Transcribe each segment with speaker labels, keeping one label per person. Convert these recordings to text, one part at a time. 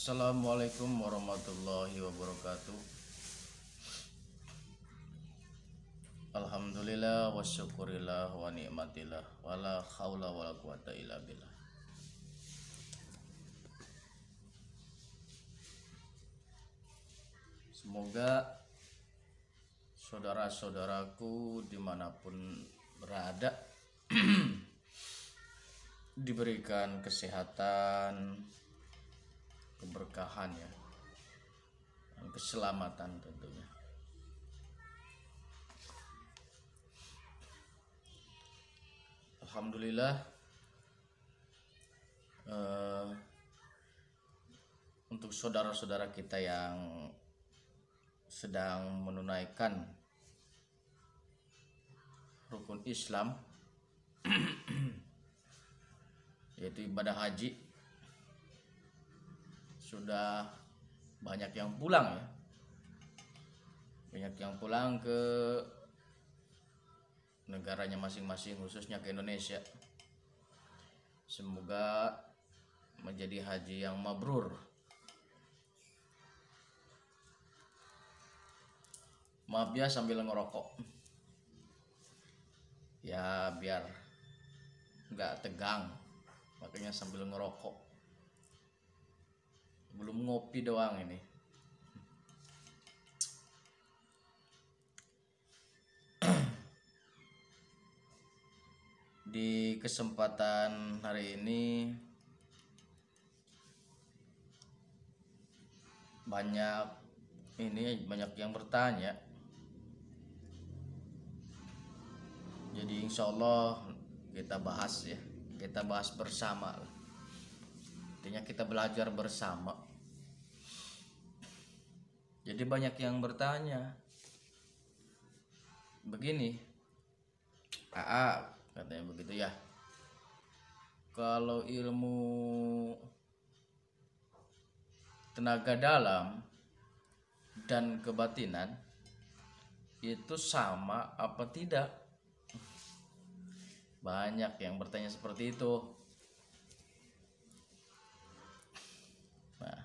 Speaker 1: Assalamualaikum warahmatullahi wabarakatuh. Alhamdulillah wa syukurillah wa ni'matillah wala haula wala quwata illa billah. Semoga saudara-saudaraku dimanapun berada diberikan kesehatan, keberkahan ya, dan keselamatan tentunya. Alhamdulillah, untuk saudara-saudara kita yang sedang menunaikan rukun Islam yaitu ibadah haji, sudah banyak yang pulang ya, banyak yang pulang ke negaranya masing-masing, khususnya ke Indonesia. Semoga menjadi haji yang mabrur. Maaf ya sambil ngerokok ya, biar nggak tegang, makanya sambil ngerokok, belum ngopi doang ini. Di kesempatan hari ini banyak yang bertanya, jadi insya Allah kita bahas ya, kita bahas bersama, artinya kita belajar bersama. Jadi banyak yang bertanya begini, katanya begitu ya, kalau ilmu tenaga dalam dan kebatinan itu sama apa tidak? Banyak yang bertanya seperti itu. Nah,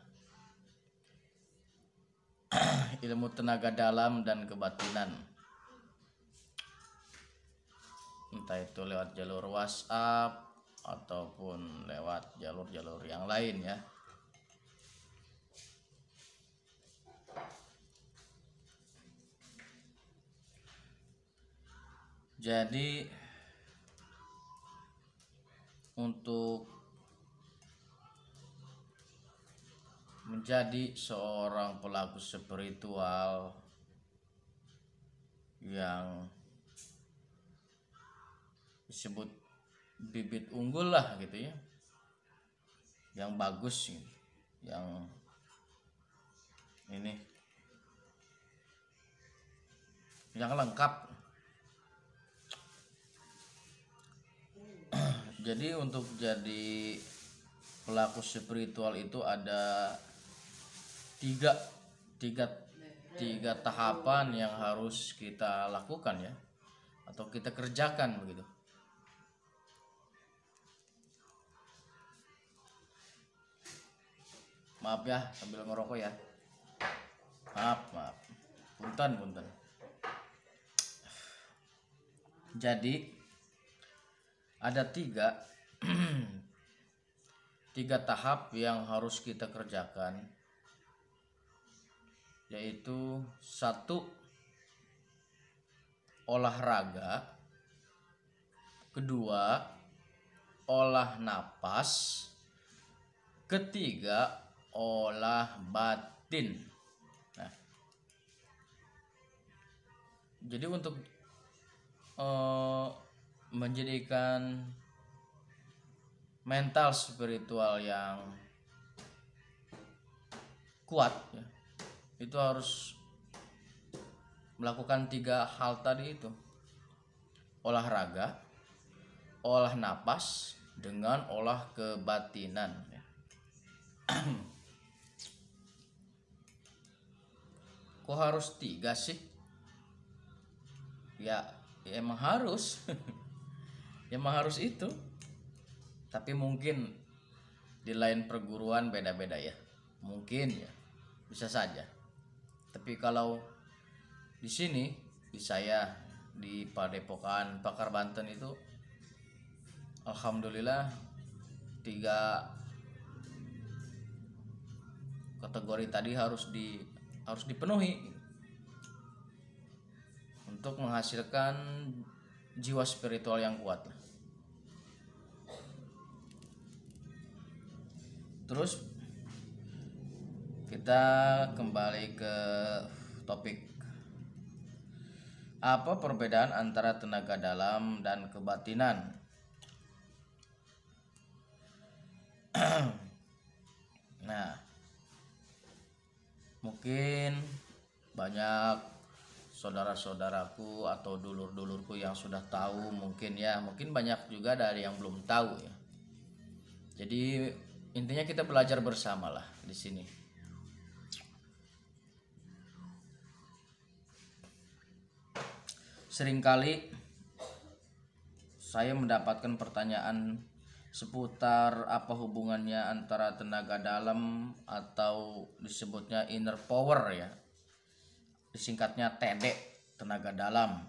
Speaker 1: ilmu tenaga dalam dan kebatinan, entah itu lewat jalur WhatsApp ataupun lewat jalur-jalur yang lain ya. Jadi untuk menjadi seorang pelaku spiritual yang disebut bibit unggul lah gitu ya, yang bagus, yang ini, yang lengkap. Jadi untuk jadi pelaku spiritual itu ada tiga tahapan yang harus kita lakukan ya, atau kita kerjakan begitu. Maaf ya sambil ngerokok ya, maaf punten. Jadi ada tiga tahap yang harus kita kerjakan, yaitu satu, olahraga, kedua, olah napas, ketiga, olah batin. Nah, jadi untuk menjadikan mental spiritual yang kuat ya, itu harus melakukan tiga hal tadi itu: olahraga, olah napas, dengan olah kebatinan ya. Kok harus tiga sih? Ya emang harus emang harus itu, tapi mungkin di lain perguruan beda-beda ya. mungkin ya, bisa saja. Tapi kalau di sini, di saya di Padepokan Pakar Banten itu, alhamdulillah 3 kategori tadi harus dipenuhi untuk menghasilkan jiwa spiritual yang kuat. Terus kita kembali ke topik. Apa perbedaan antara tenaga dalam dan kebatinan? Nah, mungkin banyak saudara-saudaraku atau dulur-dulurku yang sudah tahu, mungkin banyak juga dari yang belum tahu ya. Jadi intinya kita belajar bersama lah di sini. Seringkali saya mendapatkan pertanyaan seputar apa hubungannya antara tenaga dalam atau disebutnya inner power ya, disingkatnya TD, tenaga dalam,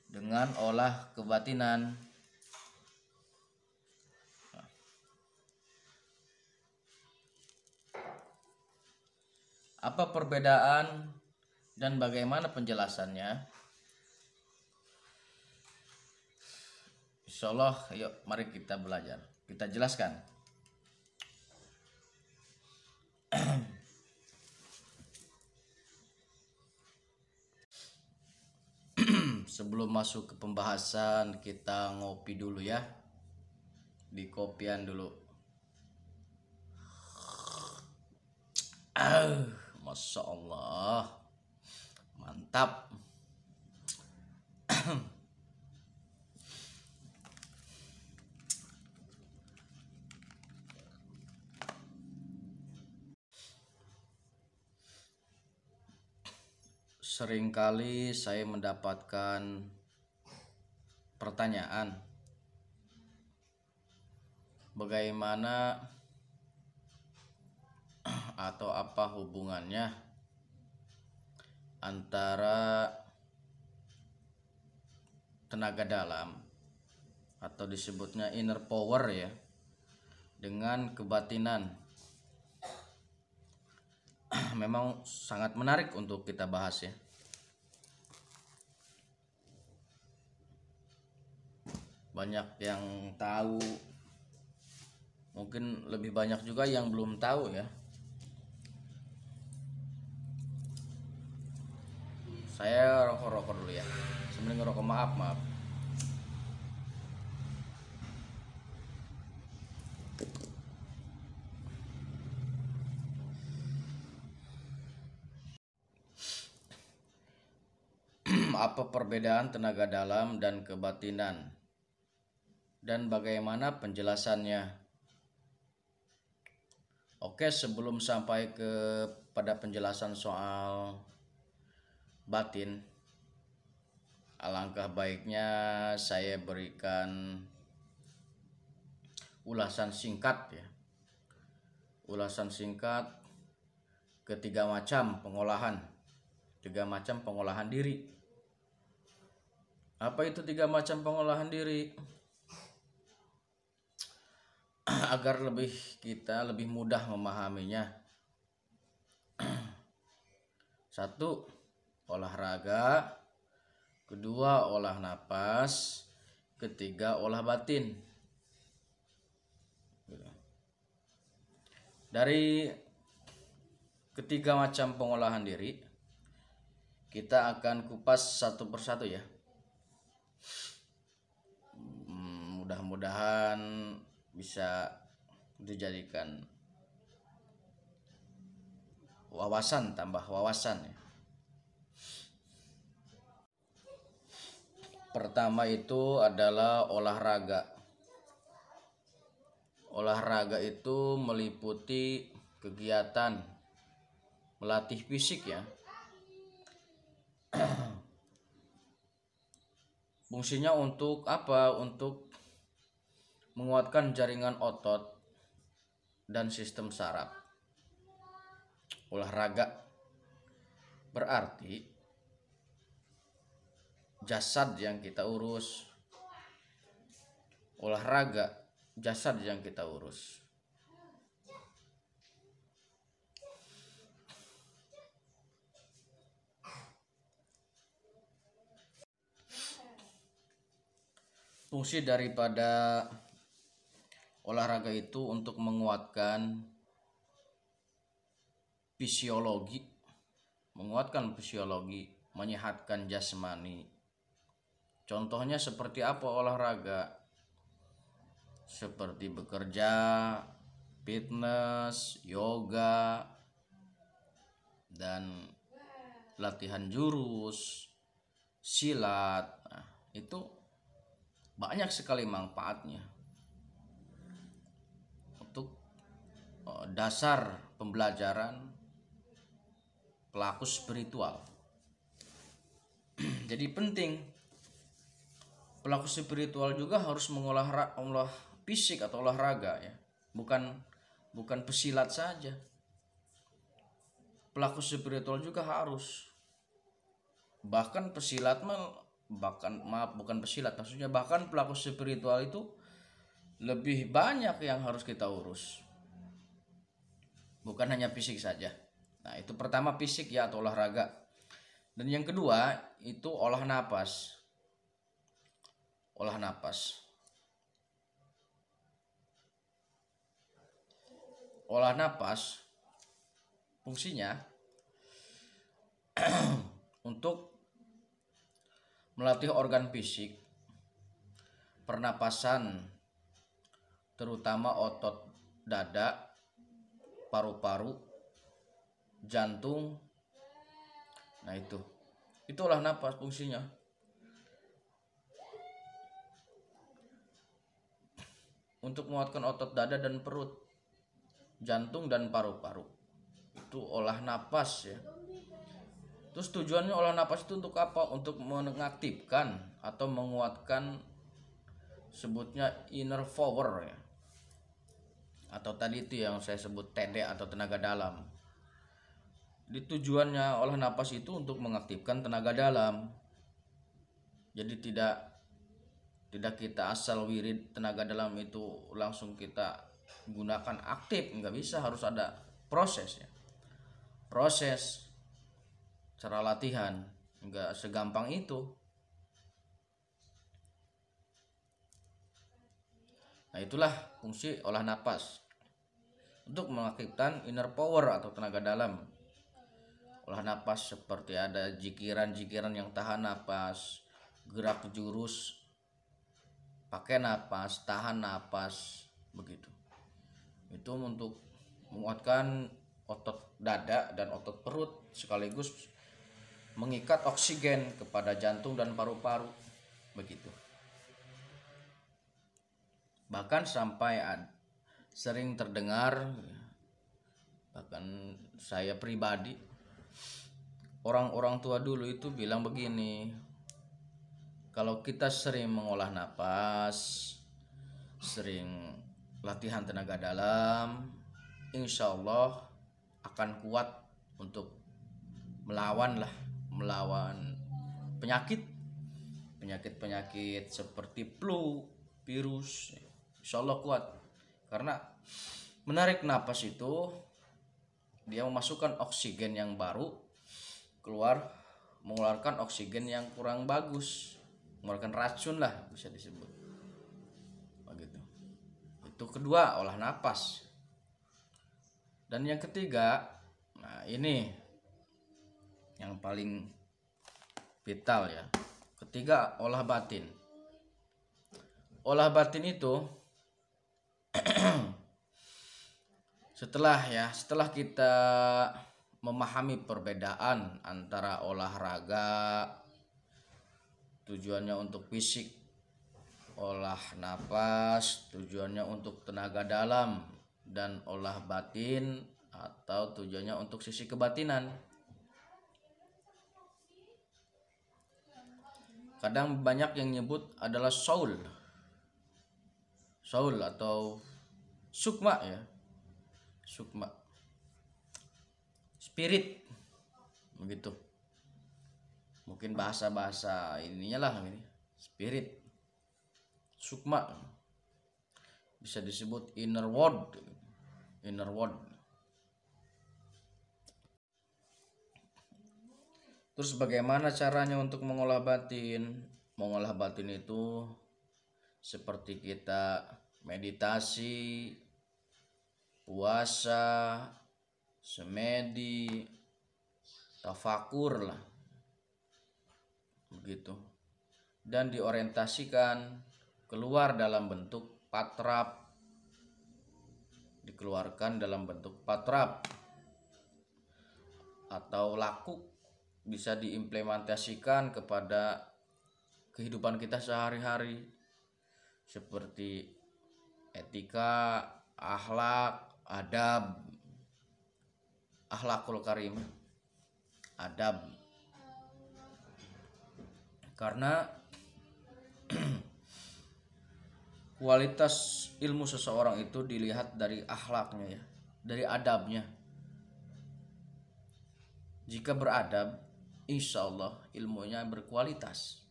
Speaker 1: dengan olah kebatinan. Apa perbedaan dan bagaimana penjelasannya? Insyaallah, yuk mari kita belajar, kita jelaskan. Sebelum masuk ke pembahasan, kita ngopi dulu ya, di kopian dulu. Masya Allah, mantap. Seringkali saya mendapatkan pertanyaan, bagaimana atau apa hubungannya antara tenaga dalam atau disebutnya inner power ya dengan kebatinan. Memang sangat menarik untuk kita bahas ya. Banyak yang tahu, mungkin lebih banyak juga yang belum tahu ya. Saya rokok dulu ya. Sebelum ngerokok, maaf. Apa perbedaan tenaga dalam dan kebatinan dan bagaimana penjelasannya? Oke, sebelum sampai pada penjelasan soal batin, alangkah baiknya saya berikan ulasan singkat ya. Ulasan singkat ketiga macam pengolahan diri. Apa itu 3 macam pengolahan diri? Agar kita lebih mudah memahaminya. 1, olahraga. 2, olah napas. 3, olah batin. Dari ketiga macam pengolahan diri, kita akan kupas satu persatu ya. Mudah-mudahan bisa dijadikan wawasan, tambah wawasan ya. Pertama itu adalah olahraga. Olahraga itu meliputi kegiatan melatih fisik ya. Fungsinya untuk apa? Untuk menguatkan jaringan otot dan sistem saraf. olahraga berarti jasad yang kita urus, olahraga jasad yang kita urus. Fungsi daripada olahraga itu untuk menguatkan fisiologi, menyehatkan jasmani. Contohnya seperti apa olahraga? Seperti bekerja, fitness, yoga, dan latihan jurus, silat. Nah, itu banyak sekali manfaatnya untuk dasar pembelajaran pelaku spiritual. Jadi penting pelaku spiritual juga harus mengolah fisik atau olahraga ya, bukan pesilat saja. Pelaku spiritual juga harus, bahkan pelaku spiritual itu lebih banyak yang harus kita urus, bukan hanya fisik saja. Nah, itu pertama fisik ya atau olahraga. Dan yang kedua itu olah napas. Olah napas fungsinya untuk melatih organ fisik, pernapasan, terutama otot dada, paru-paru, jantung. Nah, itu olah napas fungsinya. Untuk menguatkan otot dada dan perut, jantung dan paru-paru. Itu olah napas ya. Terus tujuannya olah napas itu untuk apa? Untuk mengaktifkan atau menguatkan sebutnya inner power ya. Atau tadi itu yang saya sebut TD atau tenaga dalam. Jadi tujuannya olah napas itu untuk mengaktifkan tenaga dalam. Jadi tidak kita asal wirid tenaga dalam itu langsung kita gunakan aktif, nggak bisa, harus ada proses ya. Proses cara latihan, nggak segampang itu. Nah, itulah fungsi olah napas untuk mengaktifkan inner power atau tenaga dalam. Olah napas seperti ada jikiran-jikiran yang tahan napas, gerak jurus pakai napas, tahan napas, begitu. Itu untuk menguatkan otot dada dan otot perut, sekaligus mengikat oksigen kepada jantung dan paru-paru, begitu. Bahkan sampai sering terdengar, bahkan saya pribadi, orang-orang tua dulu itu bilang begini, kalau kita sering mengolah napas, sering latihan tenaga dalam, insya Allah akan kuat untuk melawan penyakit seperti flu, virus. Insya Allah kuat, karena menarik napas itu dia memasukkan oksigen yang baru, keluar mengeluarkan oksigen yang kurang bagus, mengeluarkan racun lah bisa disebut begitu. Itu kedua, olah napas. Dan yang ketiga, nah ini yang paling vital ya. Ketiga, olah batin. Olah batin itu setelah kita memahami perbedaan antara olahraga tujuannya untuk fisik, olah napas tujuannya untuk tenaga dalam, dan olah batin atau tujuannya untuk sisi kebatinan. Kadang banyak yang nyebut adalah soul atau sukma ya, sukma spirit begitu. Mungkin bahasa ininya lah ini, spirit, sukma, bisa disebut inner world. Terus bagaimana caranya untuk mengolah batin? Mengolah batin itu seperti kita meditasi, puasa, semedi, tafakur lah begitu, dan diorientasikan keluar dalam bentuk patrap, dikeluarkan dalam bentuk patrap atau laku, bisa diimplementasikan kepada kehidupan kita sehari-hari seperti etika, akhlak, adab, akhlakul karim, adab. Karena kualitas ilmu seseorang itu dilihat dari akhlaknya ya, dari adabnya. Jika beradab, insya Allah ilmunya berkualitas.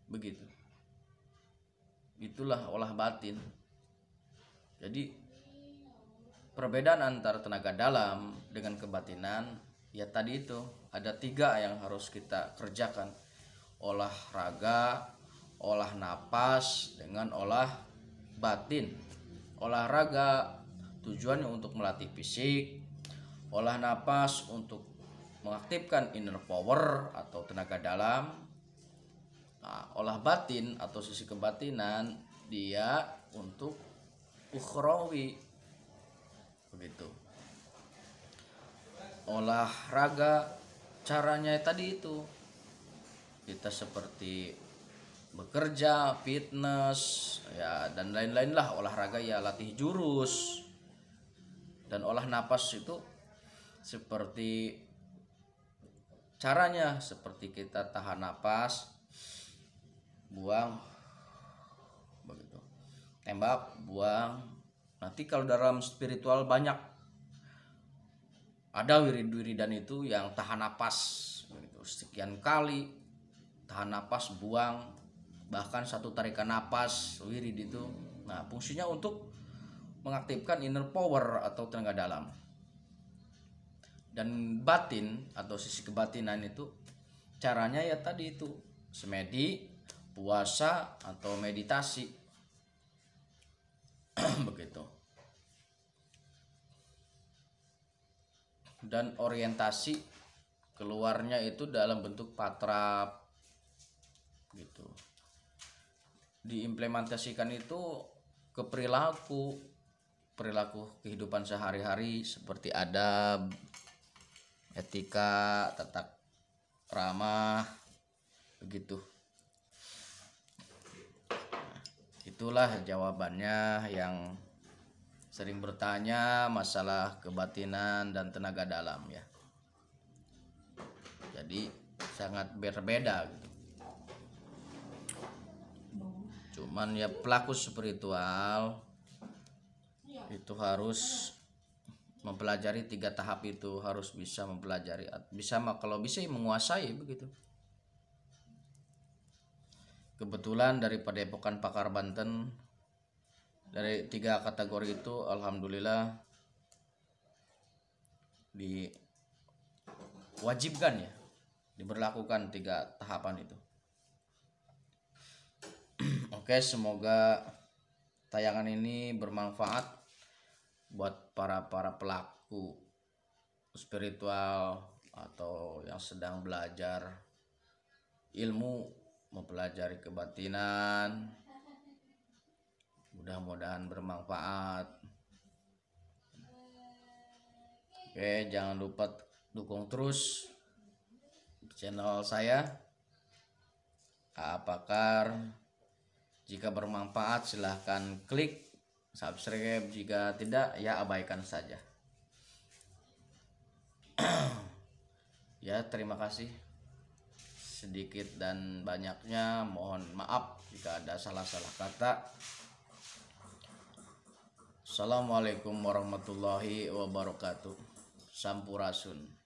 Speaker 1: Begitu. Itulah olah batin. Jadi perbedaan antara tenaga dalam dengan kebatinan ya tadi itu ada 3 yang harus kita kerjakan: olahraga, olah napas, dengan olah batin. Olahraga tujuannya untuk melatih fisik, olah napas untuk mengaktifkan inner power atau tenaga dalam. Nah, olah batin atau sisi kebatinan dia untuk ukhrawi begitu. Olahraga caranya tadi itu kita seperti bekerja, fitness ya, dan lain-lain lah. Olahraga ya latih jurus. Dan olah napas itu seperti caranya seperti kita tahan napas, buang begitu, tembak, buang. Nanti kalau dalam spiritual banyak ada wirid-wiridan itu yang tahan napas begitu, sekian kali tahan napas, buang, bahkan 1 tarikan napas wirid itu. Nah, fungsinya untuk mengaktifkan inner power atau tenaga dalam. Dan batin atau sisi kebatinan itu caranya ya tadi itu semedi, puasa atau meditasi begitu. Dan orientasi keluarnya itu dalam bentuk patrap gitu. Diimplementasikan itu ke perilaku kehidupan sehari-hari seperti adab, etika, tata ramah begitu. Itulah jawabannya yang sering bertanya masalah kebatinan dan tenaga dalam ya. Jadi sangat berbeda gitu. Cuman ya pelaku spiritual itu harus mempelajari 3 tahap itu, harus bisa mempelajari, bisa kalau bisa menguasai begitu. Kebetulan dari Padepokan Pakar Banten dari 3 kategori itu alhamdulillah diwajibkan ya, diberlakukan 3 tahapan itu. Oke, semoga tayangan ini bermanfaat buat para pelaku spiritual atau yang sedang belajar ilmu, mempelajari kebatinan. Mudah-mudahan bermanfaat. Oke, jangan lupa dukung terus channel saya AA Pakar. Jika bermanfaat silahkan klik subscribe, jika tidak ya abaikan saja. Ya, terima kasih. Sedikit dan banyaknya mohon maaf jika ada salah-salah kata. Assalamualaikum warahmatullahi wabarakatuh. Sampurasun.